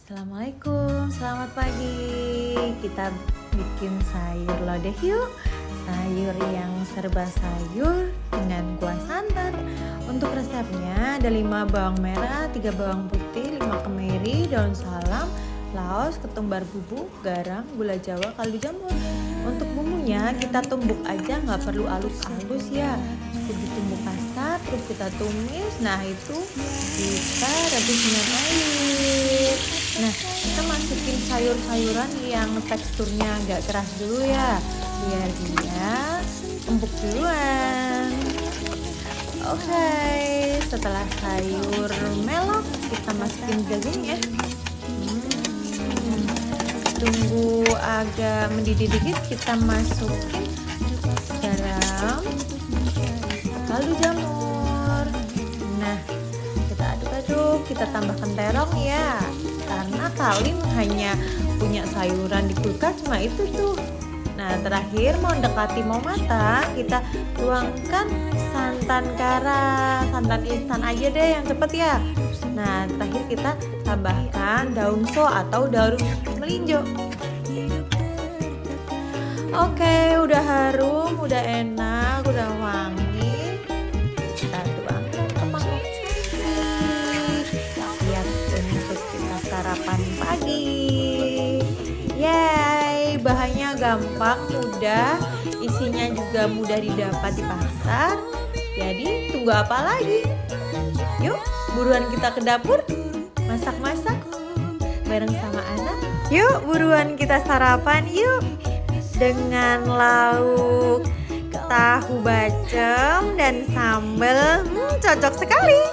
Assalamualaikum, selamat pagi. Kita bikin sayur lodeh yuk. Sayur yang serba sayur dengan kuah santan. Untuk resepnya ada 5 bawang merah, 3 bawang putih, 5 kemiri, daun salam, laos, ketumbar bubuk, garam, gula jawa, kaldu jamur. Untuk bumbunya kita tumbuk aja, nggak perlu halus-halus ya. Cukup ditumbuk kasar, terus kita tumis. Nah itu kita rebus dengan air. Nah kita masukin sayur-sayuran yang teksturnya agak keras dulu ya, biar dia empuk duluan. Oke, setelah sayur melok kita masukin dagingnya. Tunggu agak mendidih dikit, kita masukin garam, kaldu jamur. Nah kita aduk-aduk, kita tambahkan terong ya, karena Kalin hanya punya sayuran di kulkas cuma itu tuh. Nah terakhir mau mendekati mau matang, kita tuangkan santan kara, santan instan aja deh yang cepet ya. Nah terakhir kita tambahkan daun so atau daun melinjo. Oke, udah harum, udah enak, udah wangi. Kita tuangkan ke mangkok cantik. Siap untuk kita sarapan pagi. Yeay, bahannya gampang, mudah, isinya juga mudah didapat di pasar. Jadi tunggu apa lagi? Yuk, buruan kita ke dapur, masak-masak bareng sama anak. Yuk, buruan kita sarapan yuk. Dengan lauk tahu bacem dan sambal, cocok sekali.